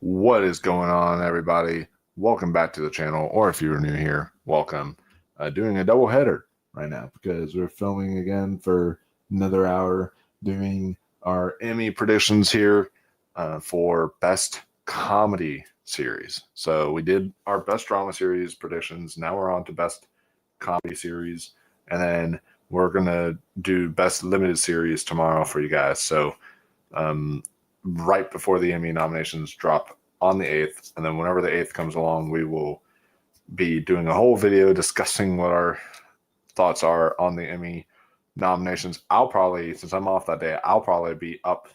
What is going on, everybody? Welcome back to the channel, or if you're new here, welcome. Doing a double header right now because we're filming again for another hour, doing our Emmy predictions here for Best Comedy Series. So we did our Best Drama Series predictions. Now we're on to Best Comedy Series, and then we're gonna do Best Limited Series tomorrow for you guys. So right before the Emmy nominations drop on the 8th, and then whenever the 8th comes along, we will be doing a whole video discussing what our thoughts are on the Emmy nominations. I'll probably, since I'm off that day, I'll probably be up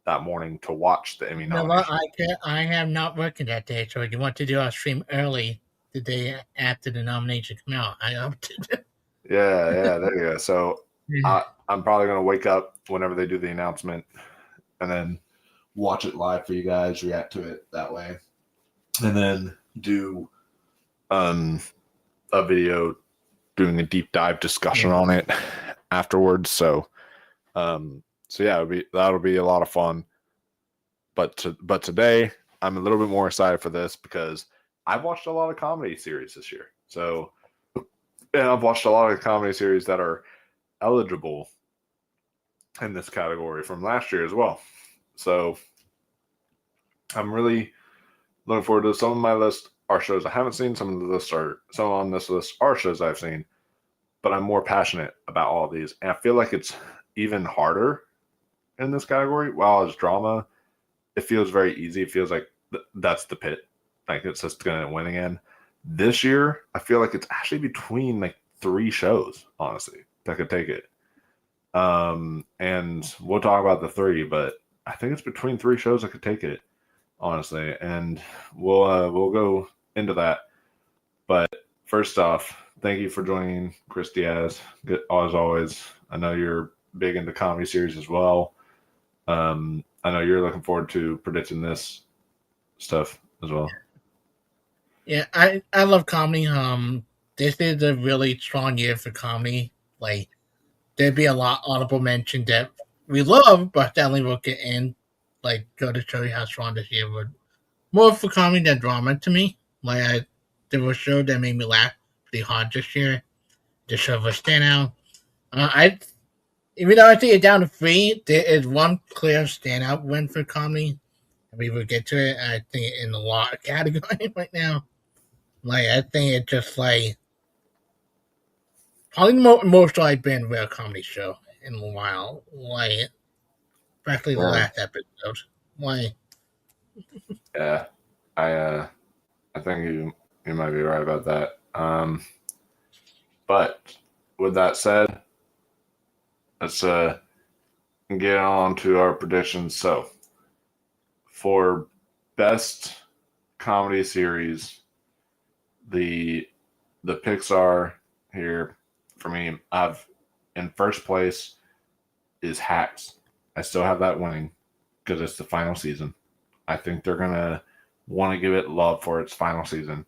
that morning to watch the Emmy nominations. I have not working that day, so if you want to do our stream early the day after the nomination come out, I opted. Yeah, there you go. So I'm probably going to wake up whenever they do the announcement and then watch it live for you guys, react to it that way, and then do a video doing a deep dive discussion on it afterwards. So yeah, that'll be a lot of fun. But today I'm a little bit more excited for this because I've watched a lot of comedy series this year. So, and I've watched a lot of comedy series that are eligible in this category from last year as well. So I'm really looking forward to some of my list are shows I haven't seen. Some on this list are shows I've seen, but I'm more passionate about all of these. And I feel like it's even harder in this category. While it's drama, it feels very easy. It feels like that's the pit. Like it's just going to win again. This year, I feel like it's actually between like 3 shows, honestly, that could take it. And we'll talk about the 3, but I think it's between 3 shows that could take it, honestly. And we'll go into that. But first off, thank you for joining, Chris Diaz. Good, as always. I know you're big into comedy series as well. I know you're looking forward to predicting this stuff as well. Yeah, I love comedy. This is a really strong year for comedy. Like, there'd be a lot honorable mention that we love, but definitely will get in. Like, go to show you how strong this year would. More for comedy than drama to me. Like, there was a show that made me laugh pretty hard this year. The show was standout. Even though I think it's down to 3, there is one clear standout win for comedy. We will get to it. I think in a lot of categories right now. Like, I think it's just like probably the most I've been a real comedy show in a while. Like, especially the last episode. Like, yeah, I think you might be right about that. But with that said, let's get on to our predictions. So for best comedy series, the picks are here for me. I've in first place is Hacks. I still have that winning because it's the final season. I think they're gonna want to give it love for its final season.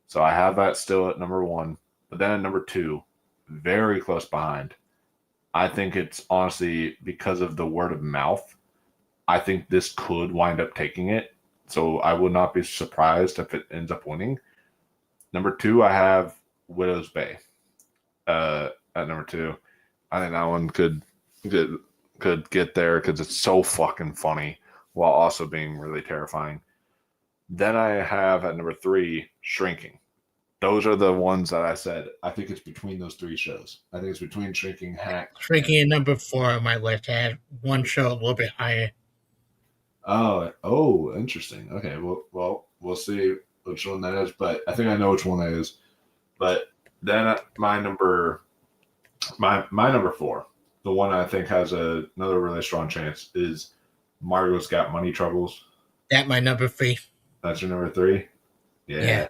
So I have that still at number 1. But then at number 2, very close behind, I think it's honestly because of the word of mouth. I think this could wind up taking it. So I would not be surprised if it ends up winning. Number 2, I have Widow's Bay at number 2. I think that one could get there because it's so fucking funny while also being really terrifying. Then I have at number 3, Shrinking. Those are the ones that I said. I think it's between those 3 shows. I think it's between Shrinking, Hack. Shrinking at number 4 on my list. I had one show a little bit higher. Oh, interesting. Okay, well, we'll see which one that is, but I think I know which one that is. But then my number 4, the one I think has another really strong chance is Margot's Got Money Troubles. That's my number 3. That's your number 3? Yeah.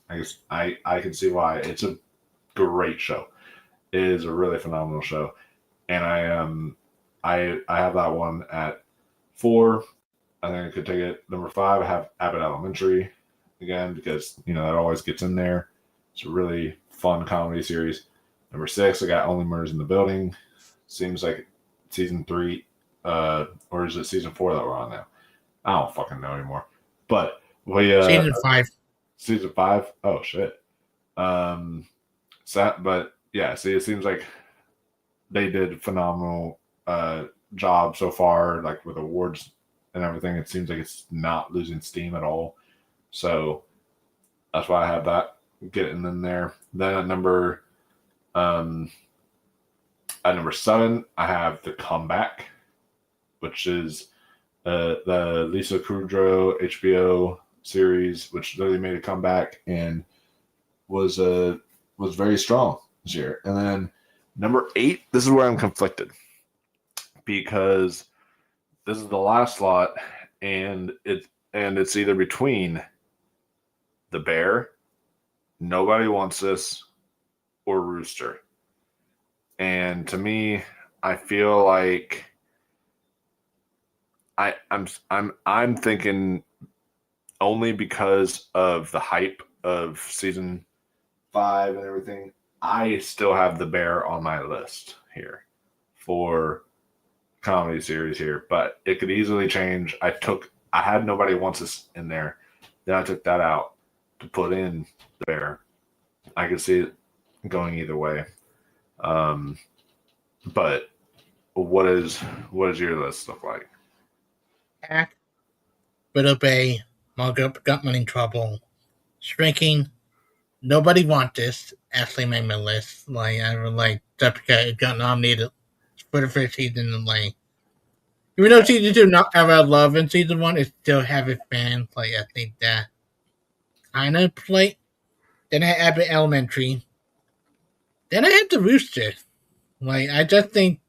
I guess I can see why. It's a great show. It is a really phenomenal show. And I have that one at 4. I think I could take it. Number 5, I have Abbott Elementary again because that always gets in there. It's a really fun comedy series. Number 6, I got Only Murders in the Building. Seems like season 3, or is it season 4 that we're on now? I don't fucking know anymore. But Season 5. Season 5. Oh shit. But yeah, see, it seems like they did a phenomenal job so far, like with awards and everything. It seems like it's not losing steam at all. So that's why I have that getting in there. Then at number 7, I have The Comeback, which is the Lisa Kudrow HBO series, which literally made a comeback and was very strong this year. And then number 8, this is where I'm conflicted because this is the last slot, and it's either between The Bear, Nobody Wants This, or Rooster. And to me, I feel like I'm thinking only because of the hype of season 5 and everything, I still have The Bear on my list here for comedy series here, but it could easily change. I had Nobody Wants Us in there, then I took that out to put in The Bear. I could see it going either way. But what does your list look like? Hack, Widow Bay, Got Money Trouble, Shrinking, Nobody Want This actually made my list. Like, I would like that because it got nominated for the first season, and like, even though season 2 not ever love in season 1, it still have its fans. Like, I think that kind of play. Then I had Abbott Elementary. Then I had The Rooster. Like, I just think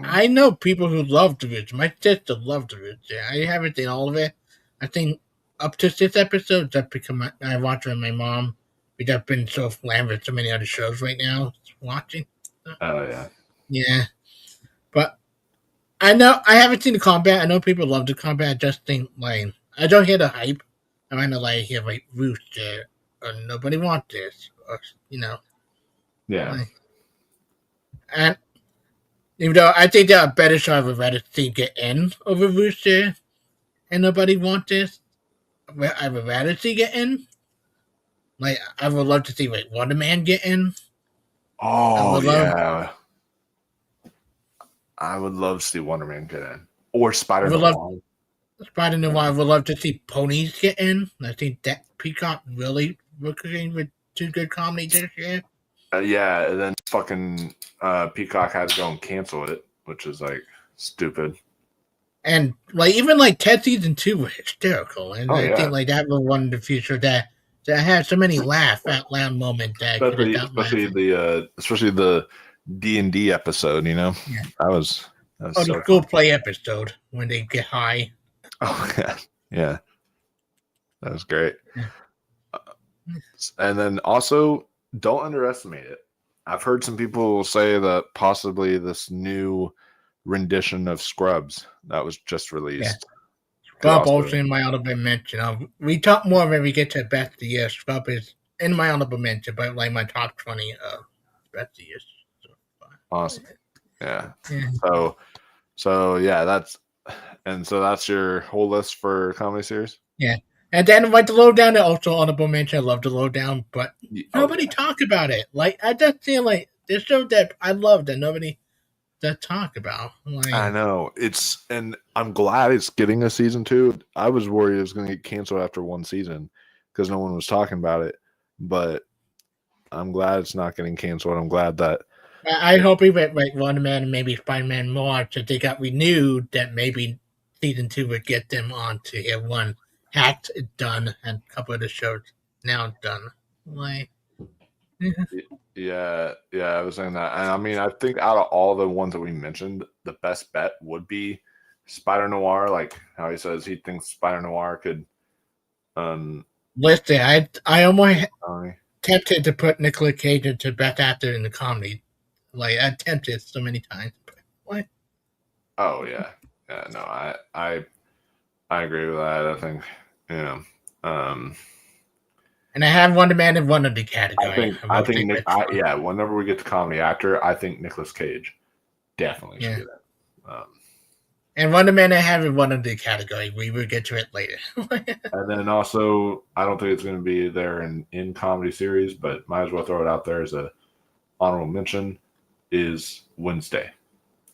I know people who love The Rooster. My sister loved The Rooster. I haven't seen all of it. I think up to 6 episodes. That's because I watch it with my mom. We've just been so slammed with so many other shows right now watching. Oh yeah. Yeah. But I know I haven't seen The Combat. I know people love The Combat. I just think like I don't hear the hype. I might not like hear like Rooster or Nobody Want This or Yeah. Like, and even though I think there are better shows I would rather see get in over Rooster and Nobody Want This, I would rather see get in. Like, I would love to see like Wonder Man get in. Oh yeah. I would love to see Wonder Man get in. Or Spider Man. Spider Noir. I would love to see Ponies get in. I think that Peacock really working with 2 good comedy this year. Yeah, and then fucking Peacock had to go and cancel it, which is like stupid. And like even like Ted season 2 was hysterical, and I think like that was one of the future that had so many laugh out loud moments that especially the D&D episode, Yeah. That was the so school play episode when they get high. Oh yeah, that was great. Yeah. And then also, don't underestimate it. I've heard some people say that possibly this new rendition of Scrubs that was just released. Scrub also in my honorable mention. We talk more when we get to best of the year. Scrub is in my honorable mention, but like my top 20 of best of the year. Awesome. Yeah. So yeah, that's your whole list for comedy series? Yeah. And then like the Lowdown, also honorable mention. I love the Lowdown, but nobody talk about it. Like I just feel like this show that I love that nobody does talk about. Like, I know and I'm glad it's getting a season 2. I was worried it was going to get canceled after 1 season because no one was talking about it, but I'm glad it's not getting canceled. I'm glad that. I hope even like Wonder Man and maybe Spider-Man more, so they got renewed. That maybe season 2 would get them on to have one hacked done and a couple of the shows now done. Like, yeah, I was saying that, and I mean, I think out of all the ones that we mentioned, the best bet would be Spider Noir. Like how he says he thinks Spider Noir could. Listen, I almost tempted to put Nicolas Cage into best actor in the comedy. Like I attempted so many times. But what? Oh yeah. No, I agree with that. I think and I have Wonder Man in one of the categories. I think whenever we get to comedy actor, I think Nicolas Cage definitely should get it. And Wonder Man I haven't won in the category. We will get to it later. And then also, I don't think it's going to be there in comedy series, but might as well throw it out there as a honorable mention is Wednesday.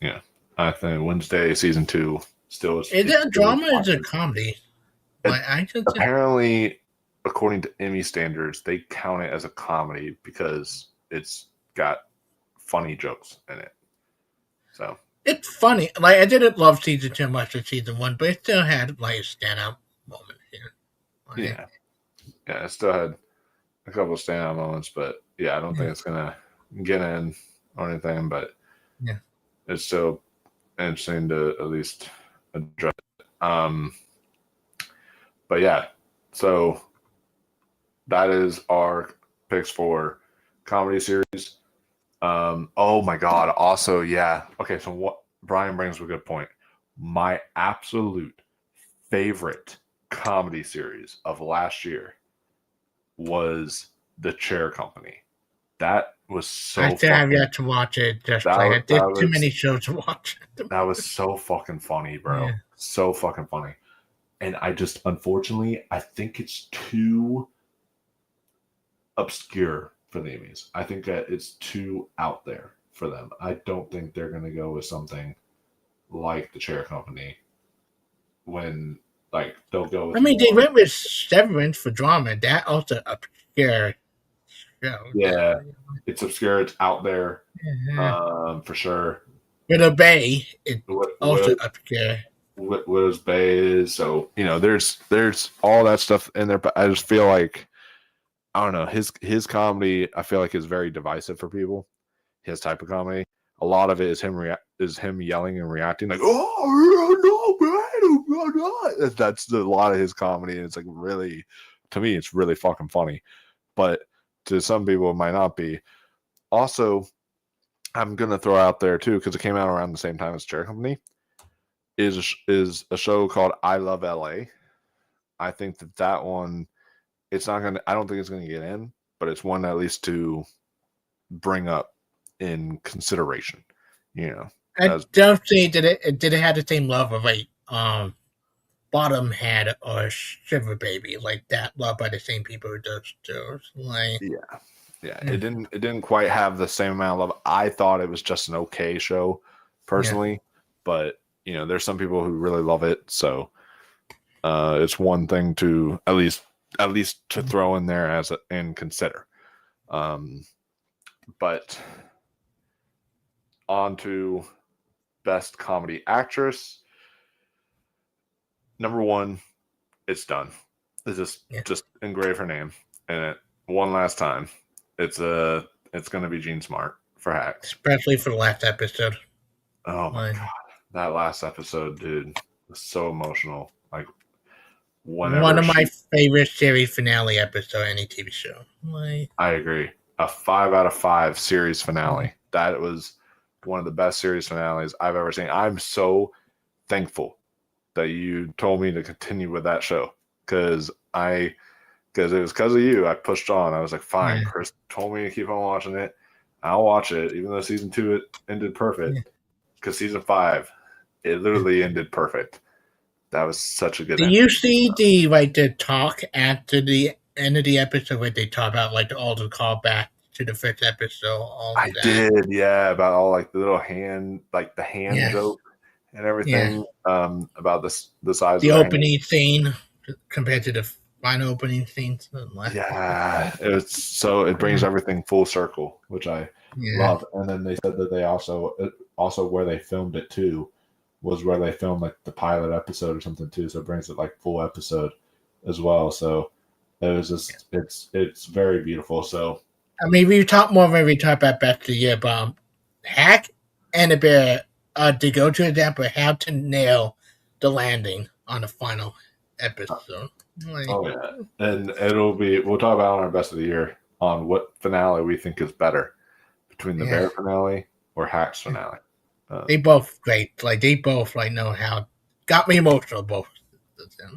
Yeah, I think Wednesday season 2 still is. Is it a drama or is it a comedy? Apparently, according to Emmy standards, they count it as a comedy because it's got funny jokes in it. So it's funny. Like I didn't love season 2 much of season 1, but it still had like a standout moment here. Yeah, it still had a couple of standout moments, but yeah, I don't think it's gonna get in or anything. But it's still interesting to at least address it. But yeah, so that is our picks for comedy series. Oh my god! Also, yeah. Okay, so what Brian brings up a good point. My absolute favorite comedy series of last year was The Chair Company. That was so. I still have yet to watch it. Just like there's too many shows to watch. That was so fucking funny, bro. Yeah. So fucking funny. And I just, unfortunately, I think it's too obscure for the Emmys. I think that it's too out there for them. I don't think they're going to go with something like The Chair Company when, like, they'll go with. I mean, they went with Severance for drama. That also obscure show. Yeah, it's obscure. It's out there, for sure. Widow Bay, it's also obscure. Widow's Bay is, so there's all that stuff in there, but I just feel like, I don't know, his comedy I feel like is very divisive for people. His type of comedy, a lot of it is him yelling and reacting like, oh no, that's a lot of his comedy, and it's like, really, to me it's really fucking funny, but to some people it might not be. Also, I'm gonna throw out there too, because it came out around the same time as Chair Company, is a show called I Love LA. I think that one, it's not gonna. I don't think it's gonna get in, but it's one at least to bring up in consideration. I don't think that it had the same love of like Bottom had or Shiver Baby, like that loved by the same people who does too. Like it didn't quite have the same amount of love. I thought it was just an okay show personally, but there's some people who really love it, so it's one thing to at least to throw in there and consider. But on to best comedy actress. Number 1, it's done. It's just engrave her name in it one last time. It's going to be Jean Smart for Hacks, especially for the last episode. Oh my god, that last episode, dude, was so emotional. Like, one of my favorite series finale episode any TV show. I agree. A 5 out of 5 series finale. That was one of the best series finales I've ever seen. I'm so thankful that you told me to continue with that show, because it was because of you. I pushed on. I was like, fine. Chris told me to keep on watching it. I'll watch it, even though season 2 it ended perfect. Because season 5, it literally ended perfect. That was such a good. Do you see the talk after the end of the episode where they talk about all the callback to the first episode? I did, yeah, about all the little hand, the hand joke and everything. About the size. The opening scene compared to the final opening scene. Yeah, it brings everything full circle, which I love. And then they said that they also where they filmed it too was where they filmed the pilot episode or something too, so it brings it full episode as well. So it was just it's very beautiful. So I mean, we talk more when we talk about best of the year, but Hack and the Bear to go to example how to nail the landing on the final episode. Oh yeah, and we'll talk about on our best of the year on what finale we think is better between the Bear finale or Hack's finale. They both great. They both know how. Got me emotional. Both.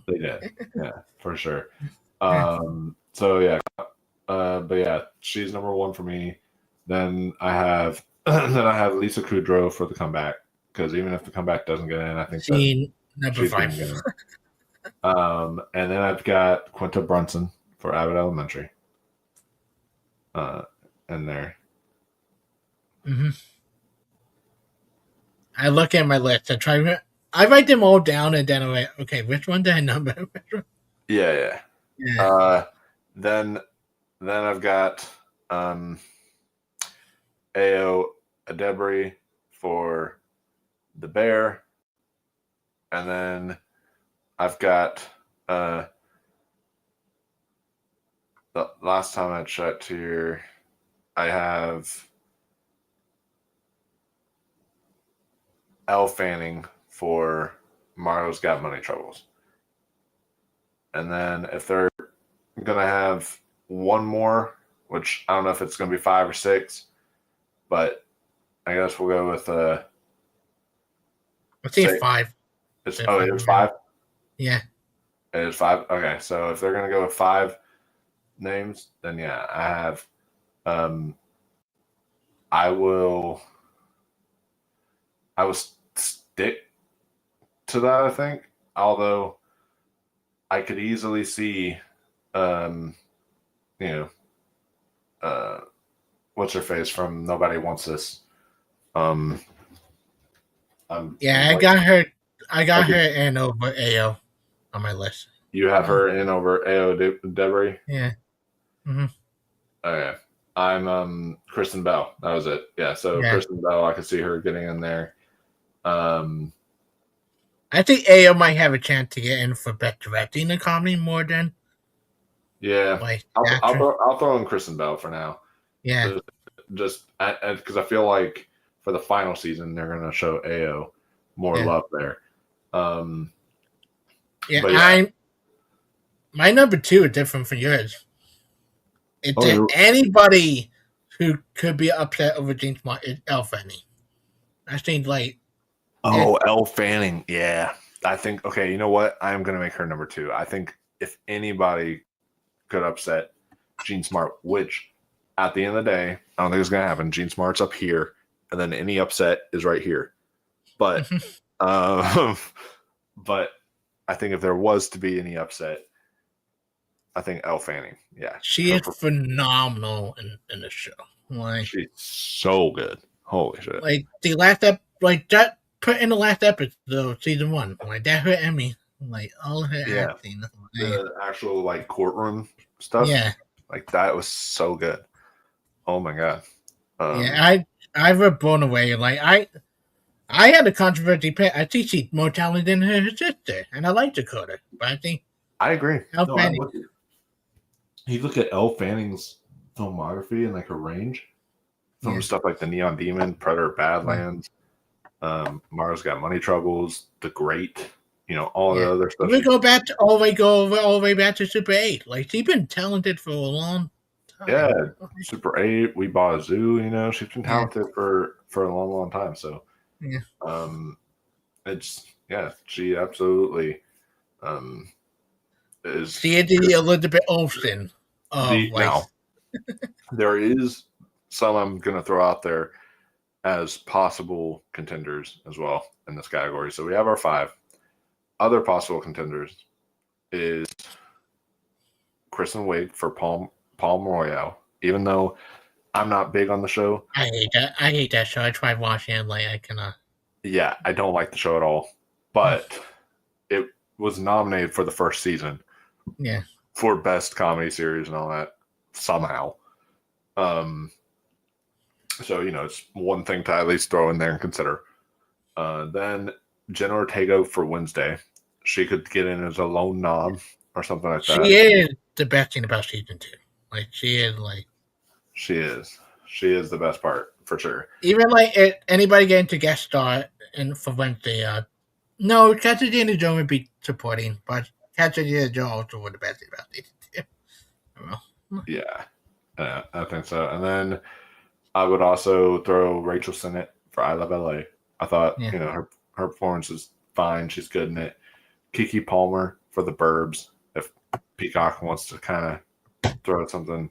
They did. Yeah, for sure. So yeah, but yeah, she's number 1 for me. Then I have Lisa Kudrow for the comeback because even if the comeback doesn't get in, I think that She number she's 5. going to get in. And then I've got Quinta Brunson for Abbott Elementary. In there. Mm-hmm. I look at my list. I write them all down, and then I'm like, okay, which one did I number? Yeah. Then I've got Ao Adebri for the Bear, and then I've got the last time I checked here, I have Elle Fanning for Mario's Got Money Troubles. And then if they're going to have one more, which I don't know if it's going to be 5 or 6, but I guess we'll go with I think 5. It is 5? Yeah. It is 5? Okay, so if they're going to go with 5 names, then yeah, I have I will stick to that, I think. Although I could easily see what's her face from Nobody Wants This. I got her in over AO on my list. You have her in over AO Debris? Yeah. Mm-hmm. Okay. I'm Kristen Bell. That was it. Yeah, so yeah. Kristen Bell, I could see her getting in there. I think AO might have a chance to get in for best directing a comedy more than. Yeah, I'll throw in Kristen Bell for now. Yeah, just because I feel like for the final season they're going to show AO more love there. My number 2 is different from yours. It's anybody who could be upset over Gene Smart is Elle Fanning. I think Elle Fanning, yeah. I think you know what? I'm going to make her number 2. I think if anybody could upset Gene Smart, which at the end of the day, I don't think it's going to happen. Gene Smart's up here, and then any upset is right here. But, but I think if there was to be any upset, I think Elle Fanning, yeah. She is phenomenal in the show. She's so good. Holy shit. The last that put in the last episode, season 1, that hurt Emmy. All of her acting. The actual courtroom stuff. Yeah. That was so good. Oh my god. I was blown away. I had a controversy pick. I think she's more talented than her sister, and I like Dakota. But I think I agree. You look at Elle Fanning's filmography and her range from stuff like The Neon Demon, Predator Badlands, Mara's Got Money Troubles, The Great, all the other stuff. We go back all the way back to Super 8. She's been talented for a long time. Yeah, Super 8. We Bought a Zoo. She's been talented for a long, long time. So, she absolutely is. She is the Elizabeth Olsen. Now, there is some I'm going to throw out there as possible contenders as well in this category. So we have our 5. Other possible contenders is Kristen Wiig for Palm Royale. Even though I'm not big on the show, I hate that show. I tried watching it. I cannot. Yeah, I don't like the show at all. But it was nominated for the first season. Yeah. For best comedy series and all that somehow. So it's one thing to at least throw in there and consider. Then Jenna Ortega for Wednesday. She could get in as a lone nom or something like that. She is the best thing about season 2. She is She is the best part for sure. Even anybody getting to guest star for Wednesday. No, Cassidy Jones would be supporting, but Cassidy Jones also would the best thing about season 2. Yeah, I think so. And then I would also throw Rachel Sennett for I Love LA. I thought her performance is fine. She's good in it. Keke Palmer for The Burbs. If Peacock wants to kind of throw something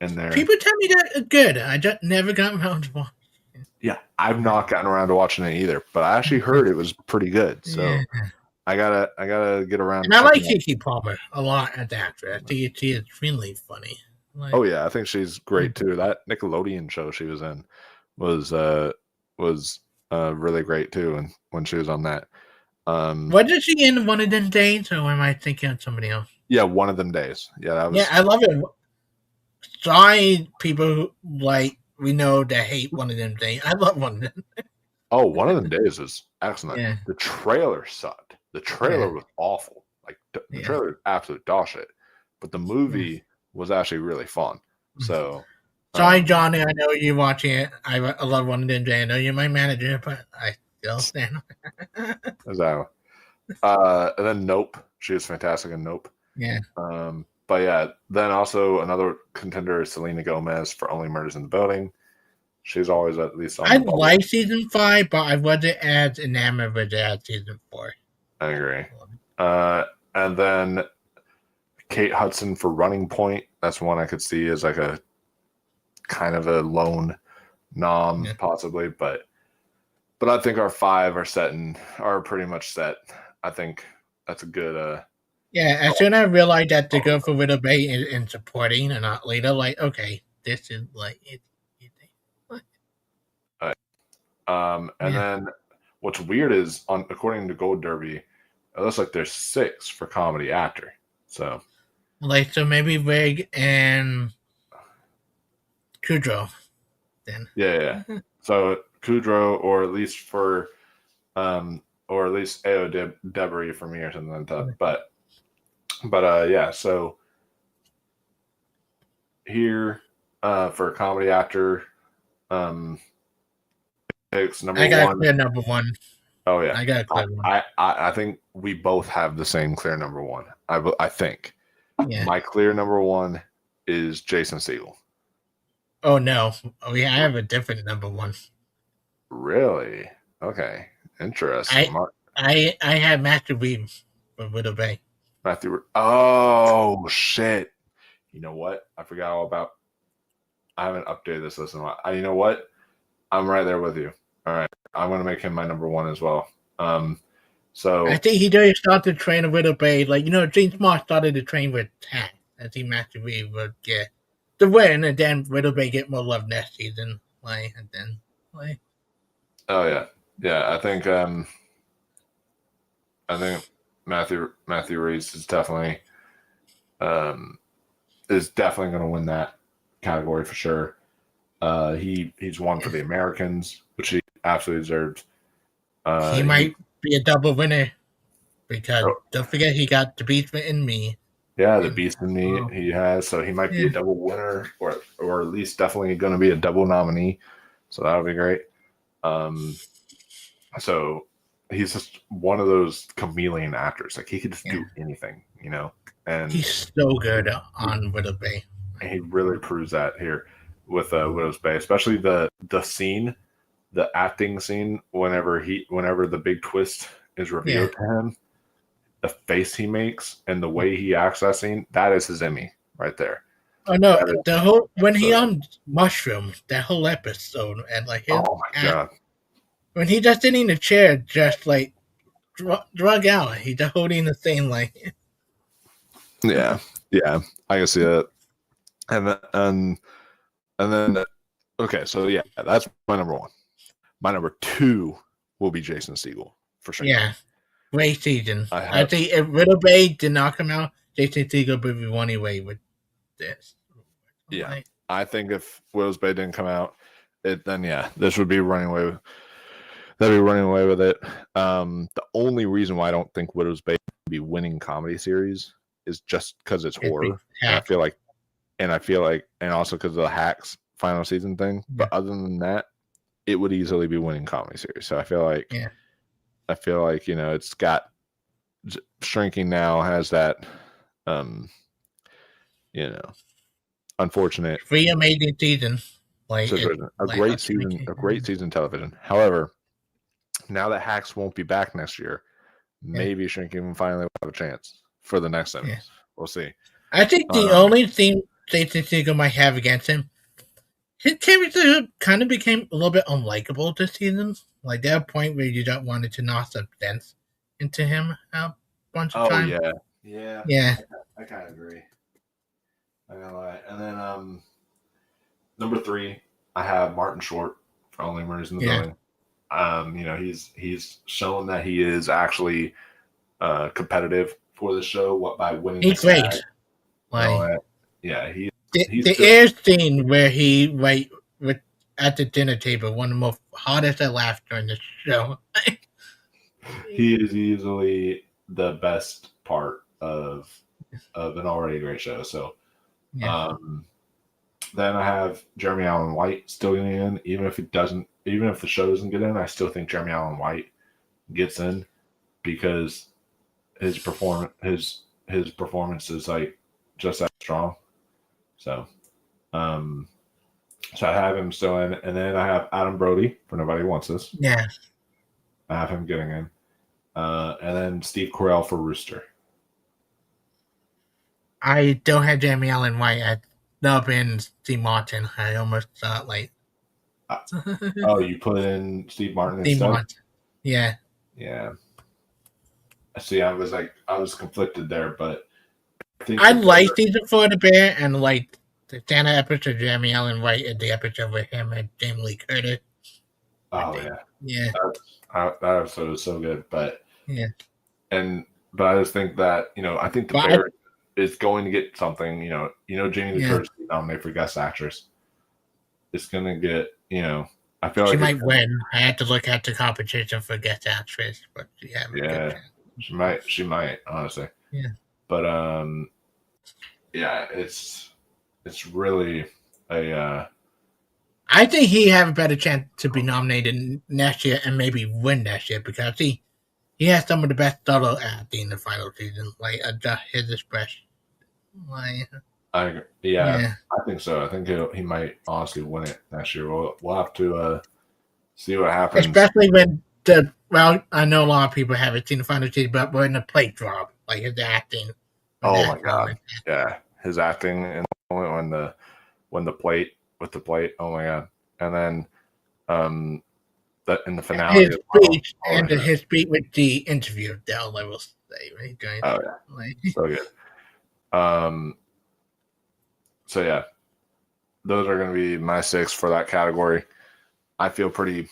in there, people tell me that it's good. I just never got around to watching. Yeah, I've not gotten around to watching it either, but I actually heard it was pretty good. So Yeah. I gotta get around. And To I like checking out. Kiki Palmer a lot as an actress. I think she is really funny. Like, Oh yeah, I think she's great too. That Nickelodeon show she was in was was really great too, and when she was on that. wasn't she in One of Them Days, or am I thinking of somebody else? Yeah, One of Them Days. Yeah, that Yeah, was. I love it. Sorry, people who, like we know that hate One of Them Days. I love One of Them. Oh, One of Them Days is excellent. Yeah, The trailer sucked. The trailer yeah, was awful. Like the yeah. trailer, absolute dog shit. But the Yeah. movie was actually really fun. So, Sorry, Johnny. I know you're watching it. I love One of Them Days. I know you're my manager, but I still stand. so and then Nope. She was fantastic in Nope. Yeah. But yeah, then also another contender is Selena Gomez for Only Murders in the Building. She's always at least on I the bubble. like season 5, but I wasn't as enamored with it as season 4. I agree. And then Kate Hudson for Running Point. That's one I could see as like a kind of a lone nom, possibly, but I think our 5 are pretty much set. I think that's a good. Yeah, as soon as I realized that to go for Widow Bay in supporting and not later, like, okay, this is like it. And then what's weird is according to Gold Derby, it looks like there's 6 for comedy actor. So Maybe Rig and Kudrow then. Yeah. So Kudrow, or at least Ao Debris for me or something like that. But yeah. So here for a comedy actor, picks number I got 1. clear number 1. Oh yeah, I got clear 1. I think we both have the same clear number 1. I think. Yeah. My clear number 1 is Jason Segel. Oh no, I have a different number 1. Really? Okay, interesting. I have Matthew Reeves for Widow Bay. Oh shit! You know what? I forgot all about. I haven't updated this list in a while. You know what? I'm right there with you. All right, I'm gonna make him my number 1 as well. So I think he did start to train with Widow Bay. Like, James Moss started to train with Tack. I think Matthew Reeves would get the win, and then Widow Bay get more love next season. Oh yeah. I think Matthew Reeves is definitely going to win that category for sure. He's won for the Americans, which he absolutely deserves. He might be a double winner because don't forget he got The Beast in Me. Yeah, The Beast in Me he has, so he might be a double winner, or at least definitely going to be a double nominee. So that would be great. So he's just one of those chameleon actors. Like he could just do anything, And he's so good on Widow Bay. And he really proves that here with Widow's Bay, especially the scene, the acting scene. Whenever the big twist is revealed to him, the face he makes and the way he acts that scene, that is his Emmy right there. Oh no, the whole when he on mushrooms, that whole episode, and like his oh my god, when he just sitting in the chair, just like drug out, he just holding the thing like. Yeah, I can see that, and then okay, so yeah, that's my number 1. My number 2 will be Jason Segel for sure. Yeah, great season. I think if Widow Bay did not come out, Jason Segel would be one away with this. Yeah, I think if Widow's Bay didn't come out, this would be running away. That'd be running away with it. The only reason why I don't think Widow's Bay would be winning comedy series is just because it's horror. And I feel like, and also because of the Hacks final season thing. Yeah. But other than that, it would easily be winning comedy series. So I feel like, it's got Shrinking now has that, unfortunate. 3 amazing seasons. A great season television. However, now that Hacks won't be back next year, maybe Shrinking finally will have a chance for the next Emmys. Yeah. We'll see. I think the only thing Jason Segel might have against him, his character kind of became a little bit unlikable this season. Like, there a point where you don't want to knock some sense into him a bunch of Oh times. yeah, yeah, Yeah, I kind of agree. I gotta lie. And then number 3, I have Martin Short for Only Murders in the yeah. Building. He's shown that he is actually competitive for the show by winning He's the SAG. great. Like, Yeah, he's the air scene where he with at the dinner table, one of the most hardest I laughed during the show. he is easily the best part of an already great show. So Yeah. then I have Jeremy Allen White still getting in, even if the show doesn't get in, I still think Jeremy Allen White gets in because his performance is like just that strong. So so I have him still in, and then I have Adam Brody for Nobody Wants This. Yeah. I have him getting in. And then Steve Carell for Rooster. I don't have Jeremy Allen White. I love in Steve Martin. I almost thought like Oh, you put in Steve Martin Steve instead? Martin. Yeah. Yeah. See, I was conflicted there, but I like season 4 of The Bear and like the Santa episode of Jeremy Allen White and the episode with him and Jamie Lee Curtis. Oh yeah. Yeah. That episode was so good, but yeah. But I just think that I think The Bear is going to get something. Jamie Lee Curtis is nominated for Guest Actress. It's gonna get I feel she like might win. I had to look at the competition for Guest Actress, but yeah, she might honestly. Yeah, but it's really a. I think he have a better chance to be nominated next year and maybe win next year because he has some of the best solo acting in the final season, like his expression. Like, I think so. I think he might honestly win it next year. We'll have to see what happens. Especially when I know a lot of people haven't seen the final season, but when the plate drop, like his acting. Oh my god! Yeah, his acting and when the plate with the plate. Oh my god! And then that in the finale, his speech his speech with the interview, Dell, I will say, right? Oh yeah, so good. So yeah, those are going to be my 6 for that category. I feel pretty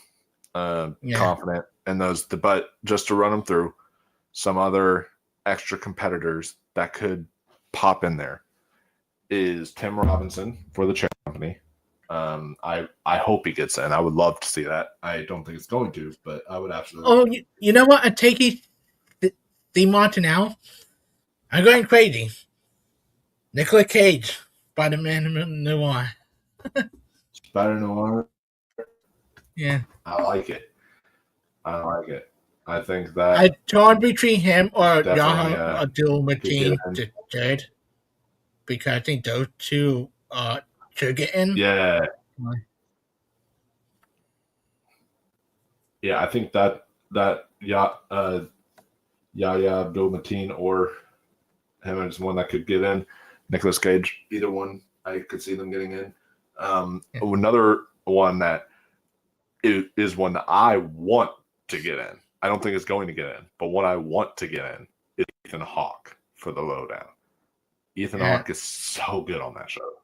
confident in those. But just to run them through, some other extra competitors that could pop in there is Tim Robinson for The Chair Company. I hope he gets in. I would love to see that. I don't think it's going to, but I would absolutely. Oh, you know what? I take it. The Martin now. I'm going crazy. Nicolas Cage, Spider-Man Noir. Spider-Noir. Yeah. I like it. I think that I torn between him or Yahya Abdul-Mateen the third because I think those two should get in. Yeah. Yeah, I think that Yahya Abdul-Mateen or him is one that could get in. Nicolas Cage, either one, I could see them getting in. Another one that is one that I want to get in. I don't think it's going to get in, but what I want to get in is Ethan Hawke for The Lowdown. Ethan Hawke is so good on that show.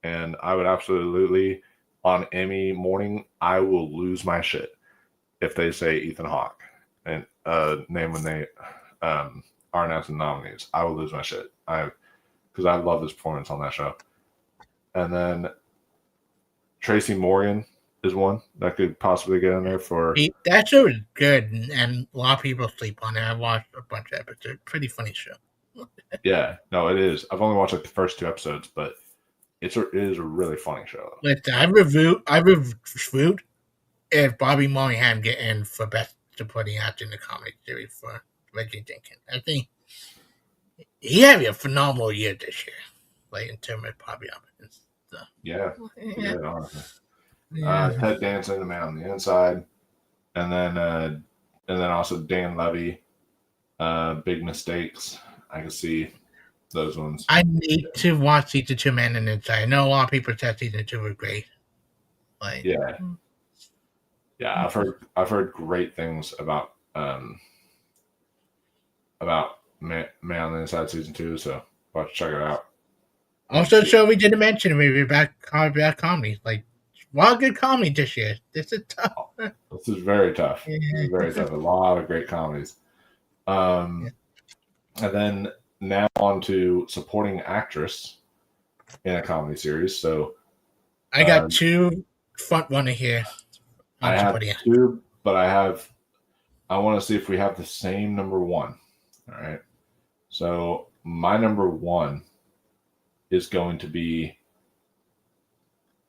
And I would absolutely, on Emmy morning, I will lose my shit if they say Ethan Hawke and name when they are announcing nominees. I will lose my shit. Because I love his performance on that show. And then Tracy Morgan is one that could possibly get in there for. That show is good, and a lot of people sleep on it. I watched a bunch of episodes. Pretty funny show. Yeah, no, it is. I've only watched like the first 2 episodes, but it is a really funny show. Listen, I reviewed if Bobby Moynihan get in for best supporting actor in the comedy series for Reggie Jenkins. I think he had a phenomenal year this year, like in terms of Bobby Moynihan. So. Yeah, honestly. Ted Danson, The Man on the Inside, and then also Dan Levy, Big Mistakes. I can see those ones. I need to watch season 2 Man on the Inside. I know a lot of people said season 2 was great. Like, Yeah. Yeah, I've heard great things about Man on the Inside season 2, so I'll have to check it out. Also, show we didn't mention maybe about comedy. Like, a lot of good comedy this year. This is tough. This is very tough. Yeah. This is very tough. A lot of great comedies. Yeah. And then now on to supporting actress in a comedy series. So I got two front runner here. I have two, but I want to see if we have the same number one. All right. So my number one is going to be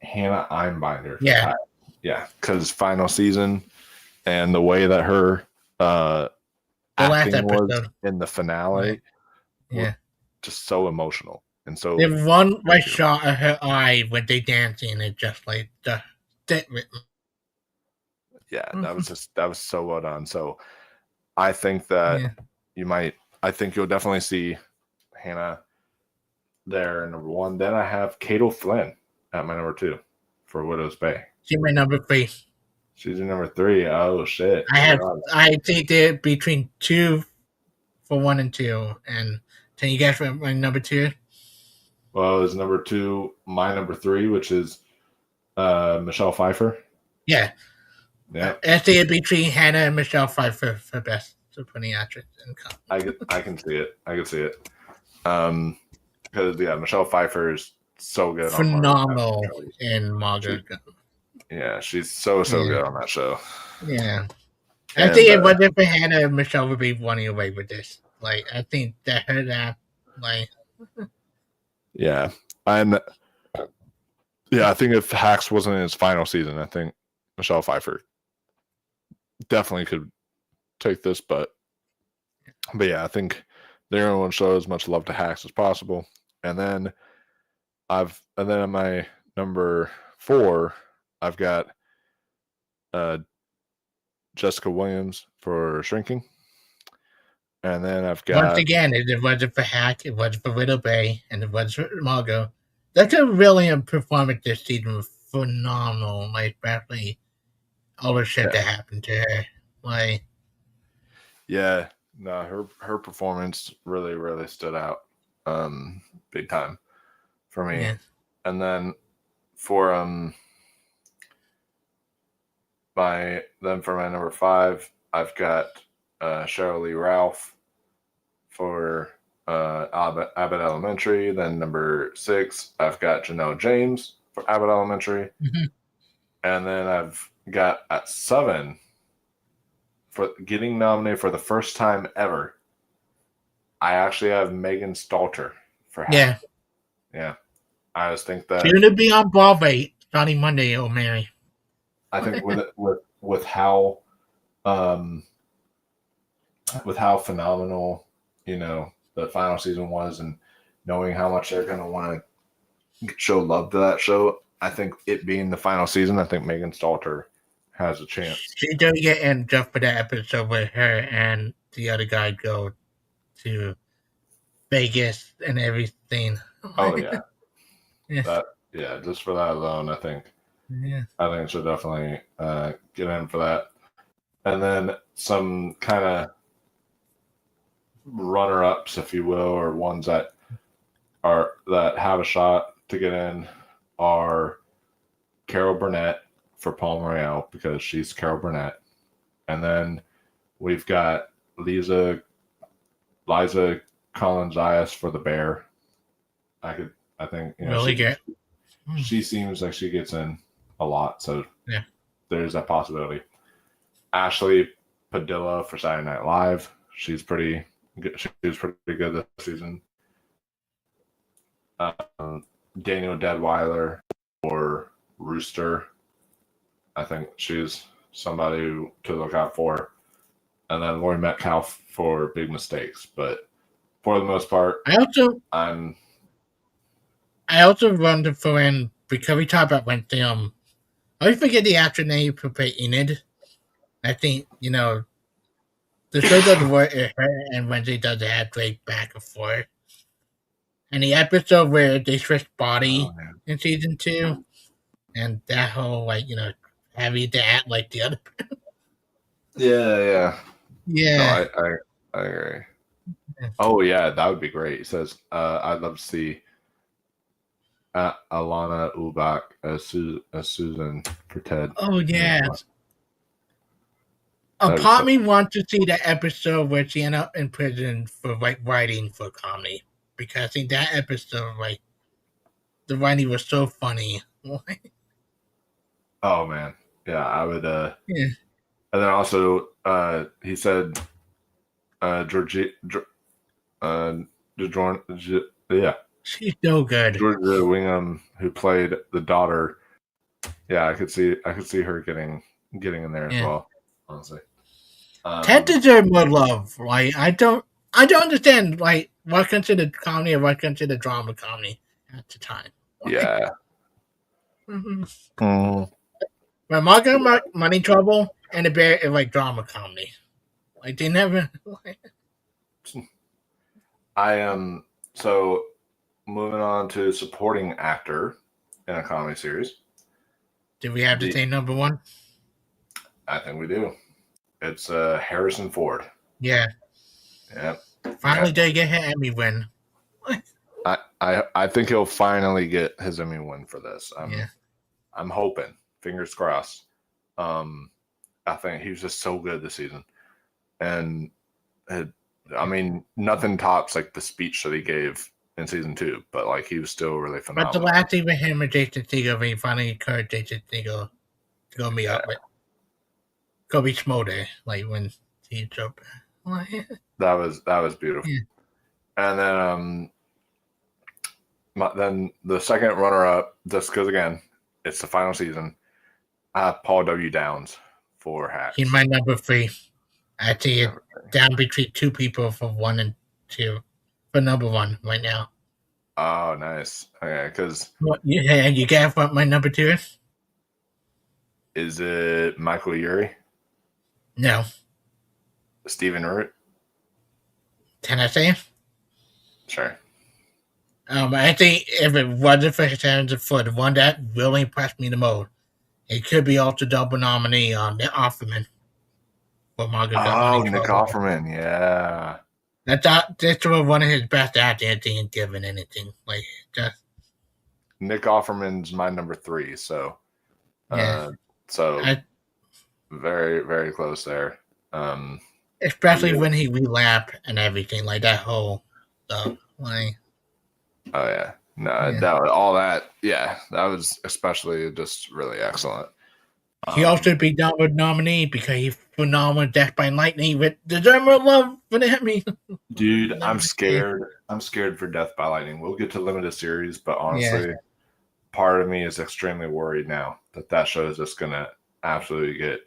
Hannah Einbinder. Yeah. Yeah. Because final season and the way that her acting was in the finale was just so emotional. And so the one right shot of her eye when they dancing, it just like yeah, that was so well done. So I think that I think you'll definitely see Hannah there in number one. Then I have Kate Flynn at my number 2 for Widow's Bay. She's my number 3. She's your number 3. Oh shit! I think they're between 2 for 1 and 2. And can you guess what my number 2 is? Well, it's number 2. My number 3, which is Michelle Pfeiffer. Yeah. Yeah. I think it's between Hannah and Michelle Pfeiffer for best supporting actress in comedy. I can see it. I can see it. Because Michelle Pfeiffer is so good. Phenomenal in Margot. Yeah, she's so good on that show. Yeah. I think it wasn't for Hannah, Michelle would be running away with this. Like, I think that like. Yeah. I think if Hacks wasn't in his final season, I think Michelle Pfeiffer definitely could take this, but yeah, I think they're going to show as much love to Hacks as possible. And then at my number 4, I've got Jessica Williams for Shrinking. And then I've got... Once again, it wasn't for Hack, it wasn't for Widow Bay, and it was for Margot. That's a really performance this season was phenomenal. Like, especially all the shit that happened to her. Like... Yeah, no, her performance really, really stood out big time for me. Yeah. And then for my number 5, I've got Cheryl Lee Ralph for Abbott Elementary. Then number 6, I've got Janelle James for Abbott Elementary. Mm-hmm. And then I've got at 7 for getting nominated for the first time ever. I actually have Megan Stalter for Hack. Yeah. I just think that she's gonna be on Broadway starting Monday, Mary. I think with how phenomenal, the final season was, and knowing how much they're gonna want to show love to that show, I think it being the final season, I think Megan Stalter has a chance. She does get in just for that episode where her and the other guy go to Vegas and everything. Oh yeah. Just for that alone, I think she'll definitely get in for that. And then some kind of runner-ups, if you will, or ones that have a shot to get in are Carol Burnett for Paul Royale, because she's Carol Burnett. And then we've got Liza Collins-Zayas for The Bear. I think really good. She seems like she gets in a lot, so there's that possibility. Ashley Padilla for Saturday Night Live. She's pretty good. She was pretty good this season. Daniel Deadweiler for Rooster. I think she's somebody to look out for. And then Laurie Metcalf for Big Mistakes. But for the most part, I also wanted to throw in, because we talked about Wednesday, I always forget the actor name for Enid. I think, the show does work, her and Wednesday does have great back and forth. And the episode where they switched body in season 2, and that whole having to act like the other. Yeah. No, Yeah. I agree. Oh yeah, that would be great. He says, I'd love to see Alana Ubach as Susan for Ted. Oh yeah. A That'd be part of so. me wants to see the episode where she ended up in prison for writing for comedy, because in that episode, the writing was so funny. Oh man, yeah, I would. Yeah, And then also, he said, Georgie, uh, yeah, she's so good. Georgia Wingham, who played the daughter. Yeah, I could see her getting in there as Yeah, well. Honestly, Ted um, deserves more love. I don't understand what considered comedy and what considered drama comedy at the time. yeah. Mhm. Mhm. When Margaret Money Trouble and the Bear is like drama comedy. They never. I am so moving on to supporting actor in a comedy series. Do we have to The say number one? I think we do. It's Harrison Ford. Yeah. Yep. Finally, Yeah. did get her Emmy win. I think he'll finally get his Emmy win for this. Yeah. I'm hoping. Fingers crossed. I think he was just so good this season, and I mean, nothing tops like the speech that he gave in season 2. But like, he was still really But the phenomenal. last thing with him and Jason Segel, when he finally encouraged Jason Segel to go meet up with Kobe Schmoder, when he jumped. That was beautiful. Yeah. And then the second runner up, just because again, it's the final season. I have Paul W. Downs for Hacks. He's my number 3. I think it's down between 2 people for 1 and 2 for number 1 right now. Oh, nice. Okay, because Yeah, you get what my number 2 is? is it Michael Urie, No. Stephen Root? Can I say it? Sure. I think if it wasn't for for the one that really impressed me the most, it could be also double nominee on Nick Offerman for Margaret Got Money Oh, Nick Trouble. Offerman. Yeah. That's one of his best acting. I think given anything just Nick Offerman's my number 3. So, yeah. very, very close there. Especially when he relapsed and everything, that whole stuff. Oh yeah, no, Yeah. that was especially just really excellent. He also be nominee because he's phenomenal Death by Lightning with deserve more love for the Emmy. Dude, I'm scared. I'm scared for Death by Lightning. We'll get to limited series, but honestly, part of me is extremely worried now that show is just gonna absolutely get.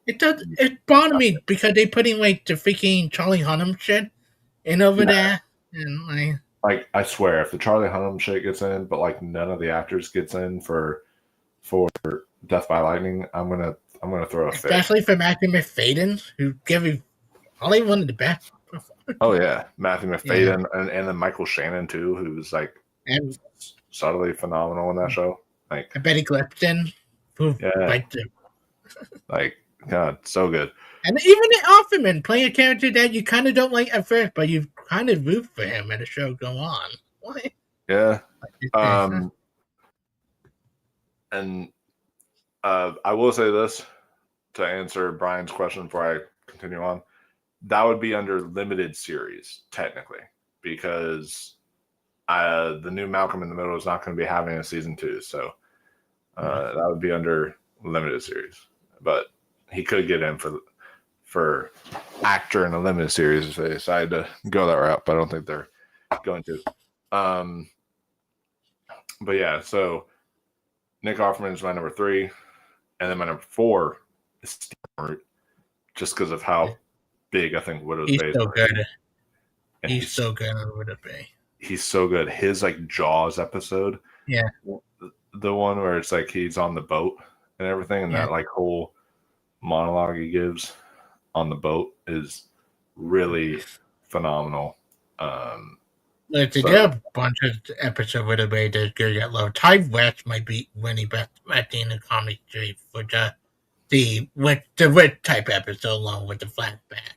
It bothered me because they put in the freaking Charlie Hunnam shit in over there, and like I swear, if the Charlie Hunnam shit gets in, but like none of the actors gets in for Death by Lightning, I'm gonna throw a fit. Especially for Matthew McFadden, who gave you probably one of the best. Oh yeah, Matthew McFadden and then Michael Shannon too, who's and subtly phenomenal in that show. And Betty Clifton, who God, so good. And even the Offerman playing a character that you kind of don't like at first, but you kind of root for him and the show go on. What? Yeah. And I will say this to answer Brian's question before I continue on. That would be under limited series, technically, because the new Malcolm in the Middle is not going to be having a season 2. So that would be under limited series. But he could get in for actor in a limited series if they decide to go that route, but I don't think they're going to. But yeah, so Nick Offerman is my number 3, and then my number 4 is Steve Root, just because of how big I think Widow's Bay is. So good. And he's so good on Widow's Bay. He's so good. His Jaws episode, the one where it's he's on the boat and everything, and that whole monologue he gives on the boat is really phenomenal. Like, they So did a bunch of episodes where they did good at low. Ty West might be winning best acting in the comedy series for the wit type episode along with the flashback.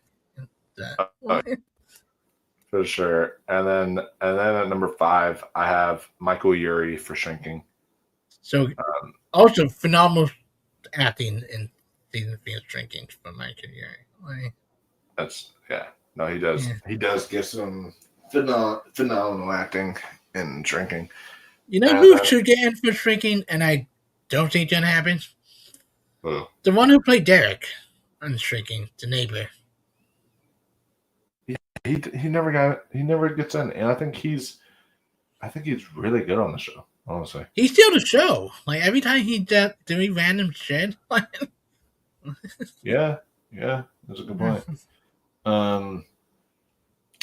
uh, for sure. And then at number 5, I have Michael Urie for Shrinking. So Um, also phenomenal acting in season 3 of Shrinking from Michael Urie. that's No, he does. Yeah. He does get some phenomenal acting in Shrinking. You know And who then, should get in for Shrinking, and I don't think that happens? oh, The one who played Derek on Shrinking, the neighbor. he never gets in, and I think he's really good on the show. Honestly, He steals the show. Like, every time he doing random shit. Like, yeah, that's a good point.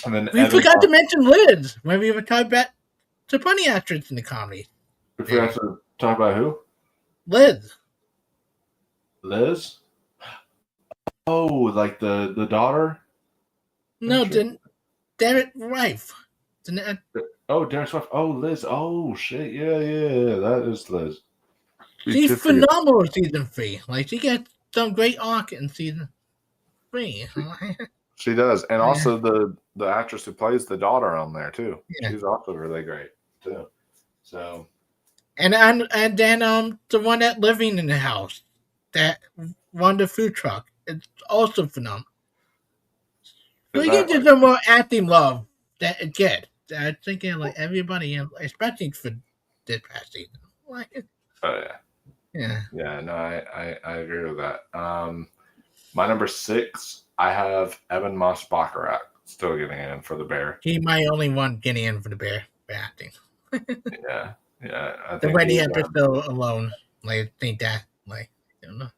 And then we forgot to mention Liz when we were talking about the funny actress in the comedy. we forgot to talk about who? Liz. Liz. Oh, like the daughter? No, Derek's wife. Oh, Derek's wife. Oh, Liz. Oh, shit. Yeah. That is Liz. She's phenomenal in season 3. Like, she gets some great arc in season 3. She does, and also the actress who plays the daughter on there too. Yeah. She's also really great too. So, and then the one that living in the house, that run the food truck, it's also phenomenal. We get just some more acting love that it gets. I think like everybody, especially for this past season. Like, oh yeah. No, I agree with that. My number 6, I have Evan Moss Baccarat still getting in for the Bear. He my only one getting in for the Bear for acting. yeah. I think the wedding episode alone, like, I think that, like, I don't know.